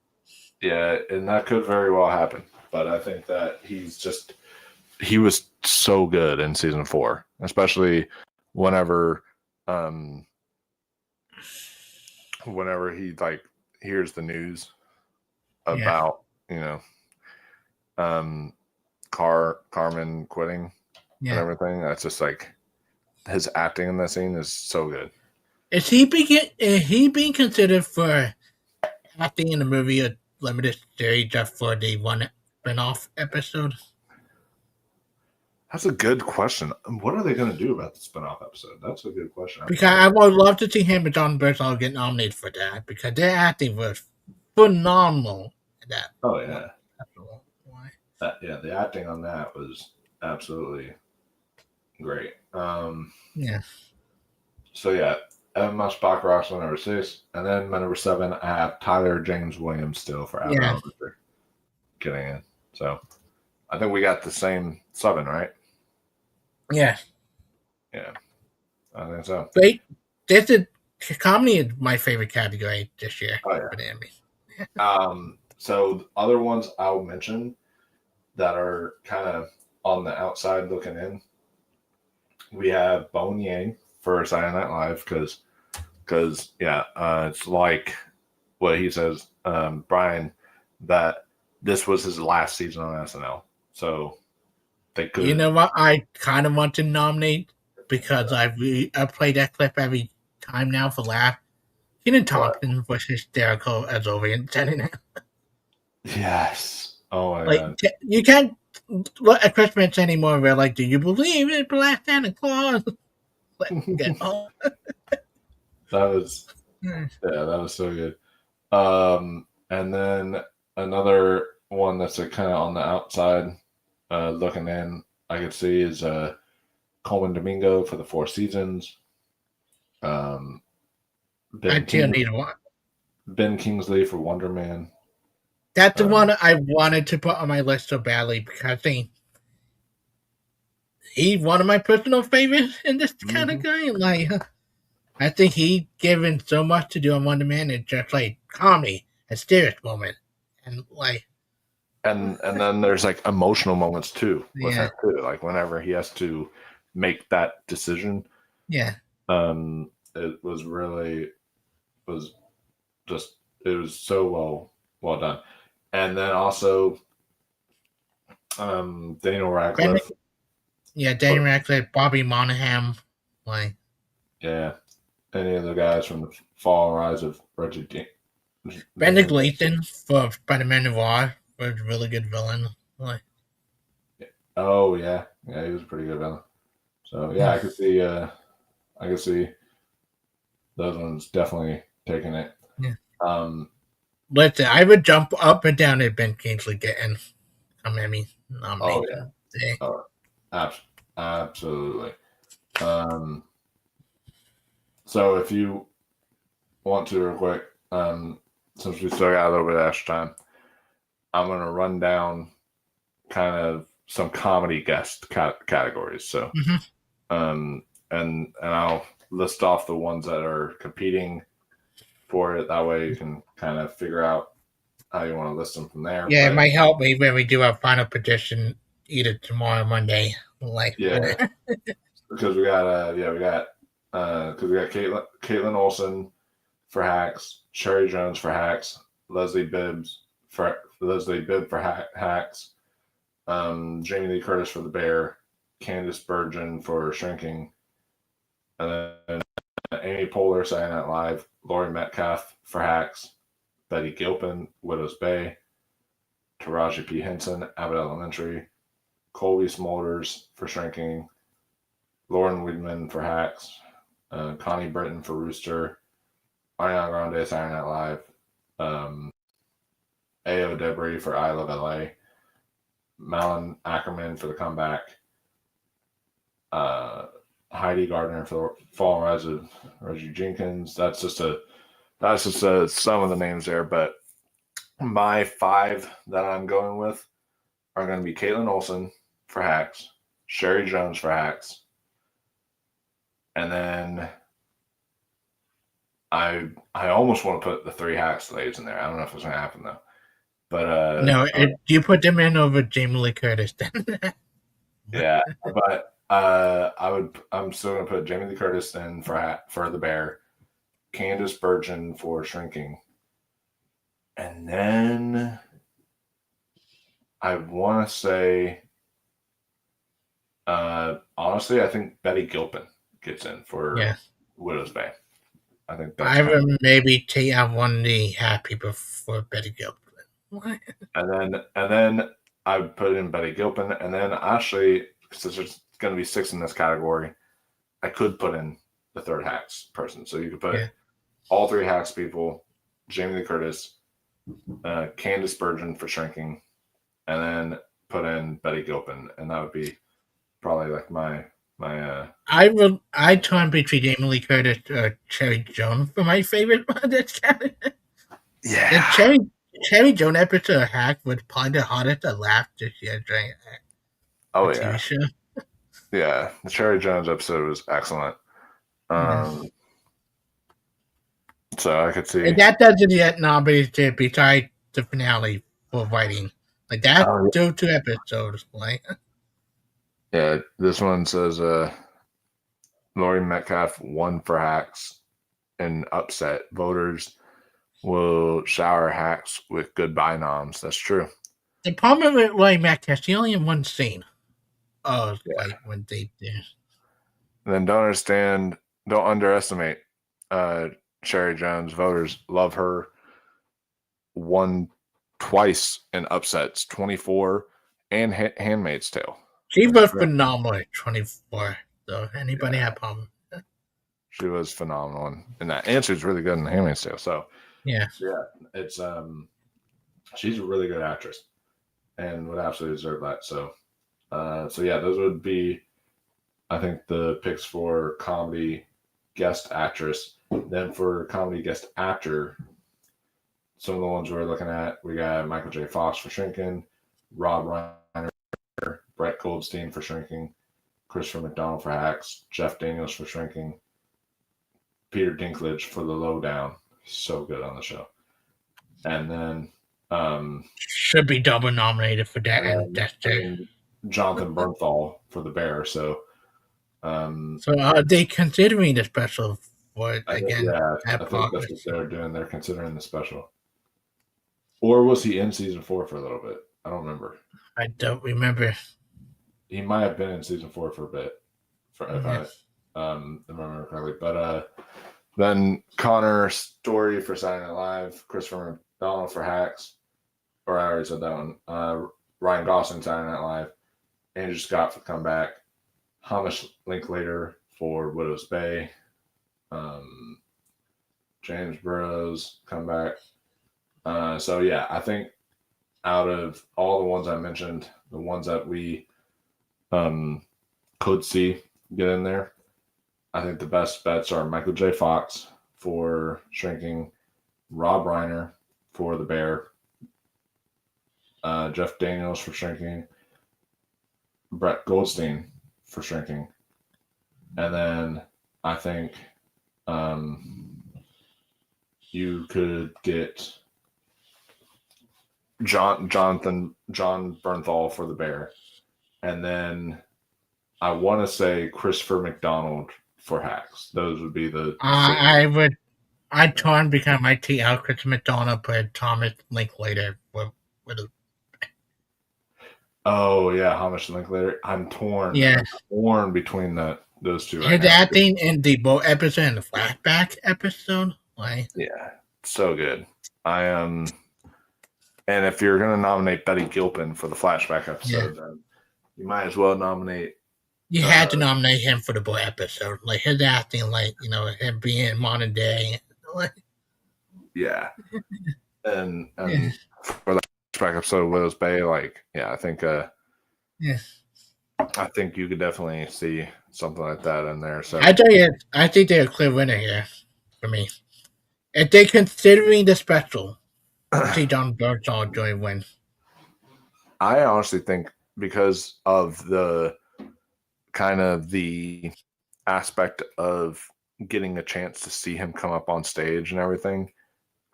Yeah, and that could very well happen, but I think that he was so good in season 4, especially whenever he like hears the news about Carmen quitting and everything. That's just like his acting in that scene is so good. Is he being considered for acting in the movie a limited series just for the one spin-off episode? That's a good question. What are they going to do about the spin-off episode? That's a good question. Because I would love to see him and John Bernthal get nominated for that, because their acting was phenomenal. Oh, yeah. The acting on that was absolutely great. So, yeah, Evan Moss Baccarat my number 6. And then my number 7, I have Tyler James Williams still for Abbott getting in. So, I think we got the same 7, right? Yeah. Yeah. I think so. Great. Comedy is my favorite category this year for the Emmy. So other ones I'll mention that are kind of on the outside looking in. We have Bone Yang for Saturday Night Live because it's like what he says, Brian, that this was his last season on SNL. So they could. You know what? I kind of want to nominate because I play that clip every time now for laugh. Keenan Thompson was hysterical as always in Saturday Night. Yes. Oh my god. You can't look at Christmas anymore. We're like, do you believe in Black Santa Claus? That was that was so good. And then another one that's kind of on the outside looking in, I could see is Coleman Domingo for the 4 Seasons. Ben Kingsley for Wonder Man. That's the one I wanted to put on my list so badly because he's one of my personal favorites in this category. Like, I think he given so much to do on Wonder Man. It's just like comedy, a serious moment, and like. And then there's like emotional moments too with him too. Like whenever he has to make that decision. Yeah. It was so well done. And then also Daniel Radcliffe Yeah, Danny Radcliffe, Bobby Monahan, like Yeah, any of the guys from the Fall and Rise of Reggie Brendan Dean. Gleeson for Spider-Man Noir was a really good villain. Like, Oh yeah, yeah, he was a pretty good villain. So yeah, I could see. I could see those ones definitely taking it. yeah. Um, Listen, I would jump up and down at Ben Kingsley getting a Emmy oh yeah, nomination today. oh, absolutely. Um, so if you want to real quick, since we still got a little bit of extra time, I'm gonna run down kind of some comedy guest categories. So, Mm-hmm. um, and I'll list off the ones that are competing for it. That way, you can kind of figure out how you want to list them from there. Yeah, it But might help me when we do our final petition either tomorrow or Monday. Like, yeah, because we got because we got Caitlin Olsen for Hacks, Sherry Jones for Hacks, Leslie Bibb for Hacks, Jamie Lee Curtis for The Bear, Candice Bergen for Shrinking, and then Amy Poehler, Saturday Night Live, Laurie Metcalf for Hacks, Betty Gilpin, Widows Bay, Taraji P. Henson, Abbott Elementary, Colby Smulders for Shrinking, Lauren Weidman for Hacks, Connie Britton for Rooster, Ariana Grande, Saturday Night Live, A.O. Debris for I Love LA, Malin Ackerman for The Comeback, Heidi Gardner for Fall and Rise of Reggie Jenkins. That's just some of the names there, but my 5 that I'm going with are going to be Caitlin Olsen for Hacks, Sherry Jones for Hacks, and then I almost want to put the 3 Hacks ladies in there. I don't know if it's going to happen though, but no, you put them in over Jamie Lee Curtis then. yeah, but I'm still going to put Jamie Lee Curtis in for The Bear, Candice Bergen for Shrinking, and then I want to say, honestly, I think Betty Gilpin gets in for Yeah. Widow's Bay. I think that's I would maybe take out one of the happy before Betty Gilpin. What? and then I would put in Betty Gilpin, and then actually, since there's going to be 6 in this category, I could put in the 3rd Hacks person. So you could put all 3 Hacks people, Jamie Lee Curtis, Candice Bergen for Shrinking, and then put in Betty Gilpin, and that would be probably like my. I torn between Jamie Lee Curtis or Cherry Jones for my favorite one. That's Yeah. The Cherry Jones episode of Hack was probably the hardest I laughed this year during Oh the TV show. Yeah, the Cherry Jones episode was excellent. So I could see. And that doesn't yet nominated besides the finale for writing. Like that, those 2 episodes. Like, yeah, this one says Laurie Metcalf won for Hacks and upset. Voters will shower Hacks with goodbye noms. That's true. the problem with Laurie Metcalf, she only in one scene. Oh, like when they do. And then don't underestimate Cherry Jones. Voters love her. Won twice in upsets, 24 and Handmaid's Tale. She was phenomenal at 24. So anybody have a problem? She was phenomenal, and that answer is really good in Handmaid's Tale. So yeah, it's she's a really good actress, and would absolutely deserve that. So yeah, those would be, I think, the picks for comedy guest actress. Then for comedy guest actor, some of the ones we're looking at, we got Michael J. Fox for Shrinking, Rob Reiner, Brett Goldstein for Shrinking, Christopher McDonald for Hacks, Jeff Daniels for Shrinking, Peter Dinklage for The Lowdown. So good on the show. And then should be double nominated for that and Dexter. Jonathan Bernthal for The Bear. So are they considering the special for it again? I think that's what they're doing. They're considering the special. Or was he in season 4 for a little bit? I don't remember. I don't remember. he might have been in season 4 for a bit, if I remember correctly. But then Connor Story for Saturday Night Live, Christopher McDonald for Hacks, or I already said that one. Ryan Gosling Saturday Night Live, Andrew Scott for Comeback, Hamish Linklater for Widow's Bay, James Burrows Comeback. So yeah, I think out of all the ones I mentioned, the ones that we could see get in there, I think the best bets are Michael J. Fox for Shrinking, Rob Reiner for The Bear, Jeff Daniels for Shrinking, Brett Goldstein for Shrinking, and then I think you could get John Bernthal for The Bear, and then I want to say Christopher McDonald for Hacks. Those would be the. I'd torn because I might take out Chris McDonald, but Thomas Linklater with a. Oh yeah, Hamish Linklater. I'm torn. Yeah, I'm torn between those two. His acting in the boat episode and the flashback episode, like yeah, so good. I am. And if you're going to nominate Betty Gilpin for the flashback episode, then you might as well nominate. You had to nominate him for the boy episode. Like his acting, like him being in modern day. Like, yeah, and for the flashback episode of Widow's Bay, like I think I think you could definitely see something like that in there. So I think they're a clear winner here for me. If they're considering the special, see John Bernthal join win. I honestly think because of the kind of the aspect of getting a chance to see him come up on stage and everything,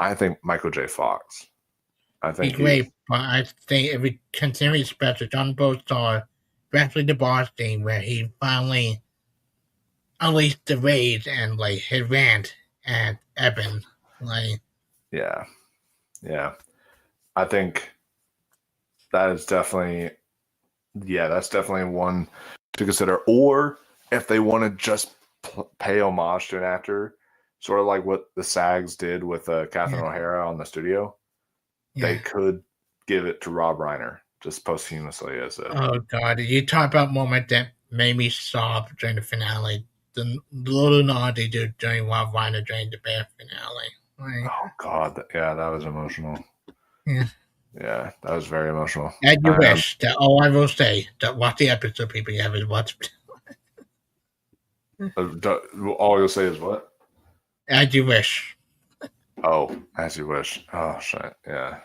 I think Michael J. Fox. I think he's great, but I think if we consider it special, John Bernthal, especially the boss thing where he finally unleashed the rage and like his rant at Evan, like yeah. I think that is definitely that's definitely one to consider. Or if they want to just pay homage to an actor, sort of like what the SAGs did with Catherine O'Hara on The Studio, they could give it to Rob Reiner just posthumously as a. Oh God! You talk about moment that made me sob during the finale. The little nod they did during Rob Reiner during the Bear finale. Like, oh God! That was emotional. Yeah, that was very emotional. And you wish that all I will say that watch the episode, people you haven't watched. All you'll say is what? As you wish. Oh, as you wish. Oh shit! Yeah,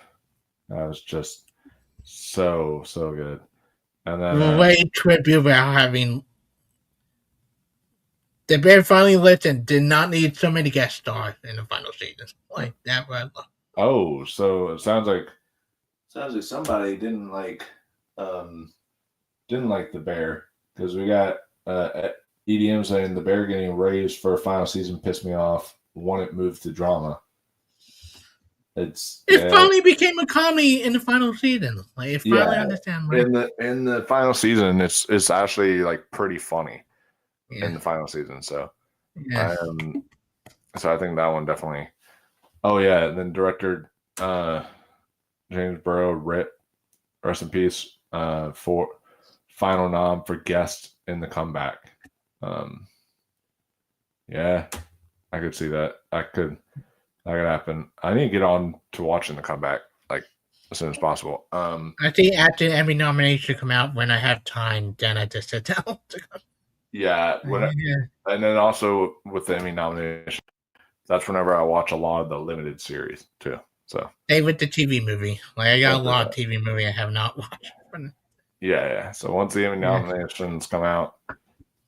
that was just so good. And then late tribute about having the Bear finally listened. Did not need so many guest stars in the final season. Like that was. Oh, so it sounds like somebody didn't like the Bear, because we got EDM saying the Bear getting raised for a final season pissed me off. Want it moved to drama. It finally became a comedy in the final season. Like it finally understand. Right? In the final season, it's actually like pretty funny in the final season. So so I think that one definitely. Oh yeah, and then director James Burrow, rest in peace, for final nom for guest in the comeback. I could see that. That could happen. I need to get on to watching the comeback like as soon as possible. I think after every nomination come out, when I have time, then I just sit down. And then also with the Emmy nomination, that's whenever I watch a lot of the limited series too. So with the TV movie, like I got a lot of TV movie I have not watched. So once the Emmy nominations come out,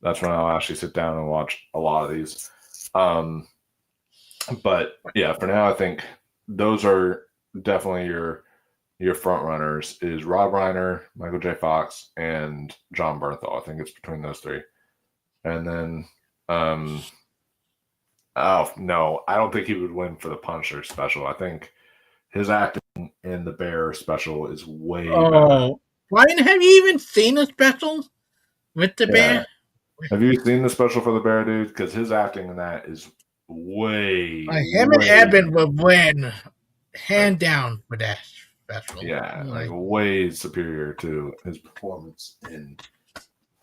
that's when I'll actually sit down and watch a lot of these. But for now, I think those are definitely your front runners is Rob Reiner, Michael J. Fox, and John Bernthal. I think it's between those three. And then, oh no, I don't think he would win for the Punisher special. I think his acting in the Bear special is way better. Ryan, have you even seen the special with the bear? Have you seen the special for the bear, dude? Because his acting in that is way, Him and Eben would win, hand down, for that special. Yeah, like way superior to his performance in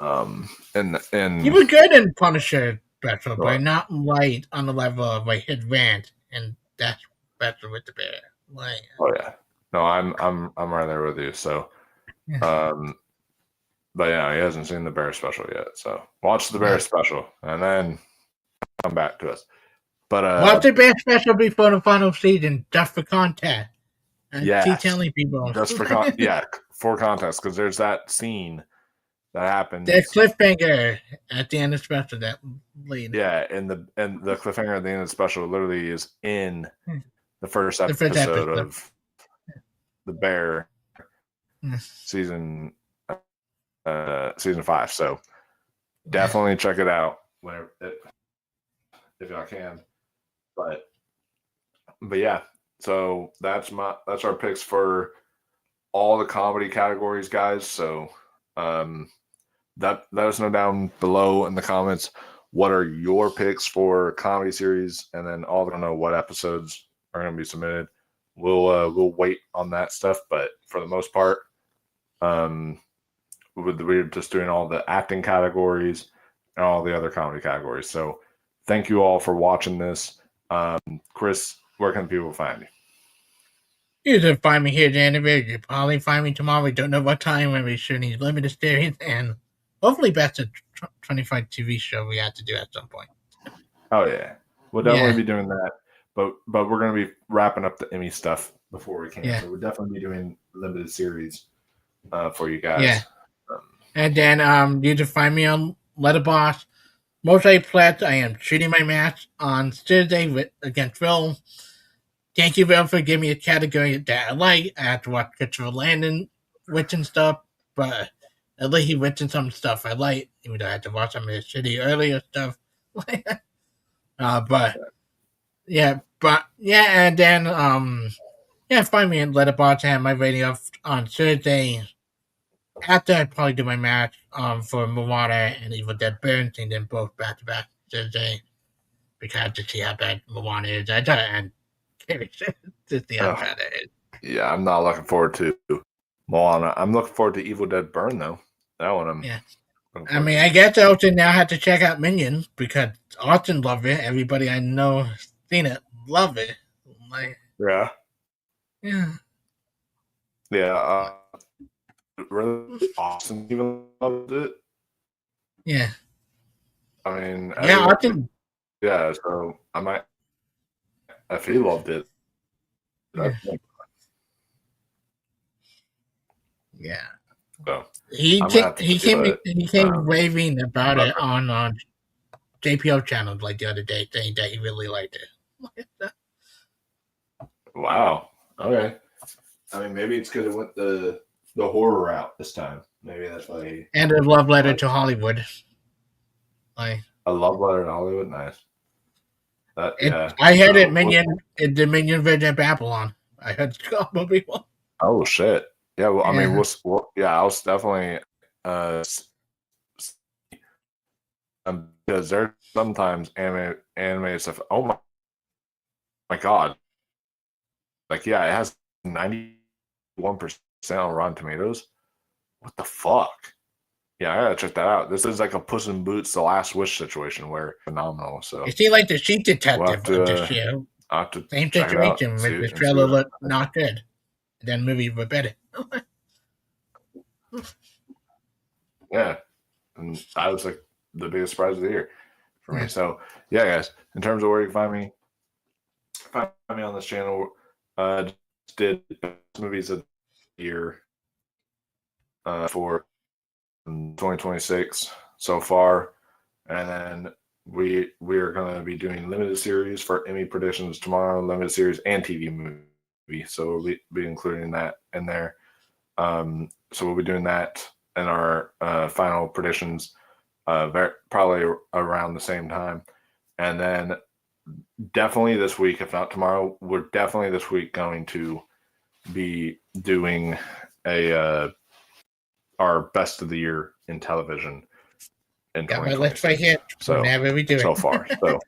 he was good in Punisher special, but not like on the level of like his rant and that special with the bear. Like, oh yeah, no, I'm right there with you. So, but yeah, he hasn't seen the bear special yet. So watch the bear special and then come back to us. But watch the bear special before the final season just for content. And keep telling people just for for context, because there's that scene that happens. There's cliffhanger at the end of the special that lead. Yeah, and the cliffhanger at the end of the special literally is in the first episode of the Bear season 5. So definitely check it out whenever if y'all can. But yeah, so that's our picks for all the comedy categories, guys. So let us know down below in the comments what are your picks for comedy series, and then I don't know what episodes are going to be submitted. We'll wait on that stuff, but for the most part, we're just doing all the acting categories and all the other comedy categories. So thank you all for watching this. Chris, where can people find you? You can find me here, January. You'll probably find me tomorrow. We don't know what time when we're shooting these limited series, and hopefully that's a 25 TV show we have to do at some point. Oh yeah, we'll definitely be doing that. But we're going to be wrapping up the Emmy stuff before we can. Yeah. So we'll definitely be doing limited series for you guys. Yeah. And then you can find me on Letterboxd. Multiplex. I am shooting my match on Thursday against Phil. Thank you, Will, for giving me a category that I like. I have to watch Christopher Landon written stuff, but at least he written some stuff I like, even though I had to watch some of his shitty earlier stuff. And then find me in Letterboxd. I have my rating up on Thursday. After I probably do my match for Moana and Evil Dead Burn, seeing them both back to back Thursday, because to see how bad Moana is, I thought and to see how bad it is. Yeah, I'm not looking forward to Moana. I'm looking forward to Evil Dead Burn though. That one I mean, I guess I also now have to check out Minions because Austin loved it. Everybody I know seen it, love it. Yeah. Really Austin even loved it. Yeah. I mean, Austin. Yeah, so I might. If he loved it. Yeah. So he came raving about it on JPO channel like the other day, saying that he really liked it. Wow. Okay. I mean, maybe it's because it went the horror route this time. Maybe that's why. And a love letter to Hollywood. A love letter to Hollywood. Nice. I heard it the Minion version of Babylon. I heard Scott movie one. Oh shit! Yeah, well, I mean, I was definitely because there's sometimes anime stuff. Oh my god! Like, yeah, it has 91% on Rotten Tomatoes. What the fuck? Yeah, I gotta check that out. This is like a Puss in Boots: The Last Wish situation where phenomenal. So is he like the sheep detective of the show? Same situation. The trailer looked not good. Then movie were better. Yeah, and that was like the biggest surprise of the year for me. So yeah, guys, in terms of where you can find me on this channel. Just did movies of the year for 2026 so far, and then we are going to be doing limited series for Emmy predictions tomorrow, limited series and TV movie. So we'll be including that in there. So we'll be doing that in our final predictions, probably around the same time, and then definitely this week, if not tomorrow, we're definitely this week going to be doing a our best of the year in television in Got my list right here. 2026. So Whenever we do it. so far, so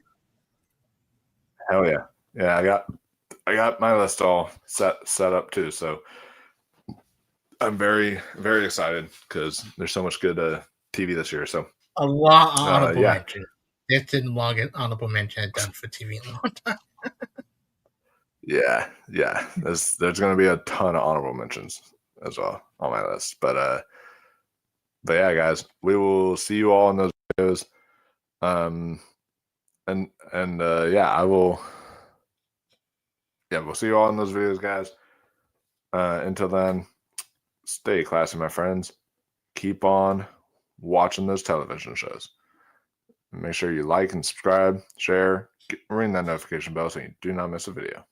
hell yeah, yeah. I got my list all set up too. So I'm very very excited because there's so much good TV this year. So a lot of honorable yeah. mention. This is the longest honorable mention I've done for TV in a long time. Yeah. There's going to be a ton of honorable mentions as well on my list. But yeah, guys, we will see you all in those videos. Yeah, I will. Yeah, we'll see you all in those videos, guys. Until then, stay classy, my friends. Keep on watching those television shows. Make sure you like and subscribe, share, ring that notification bell so you do not miss a video.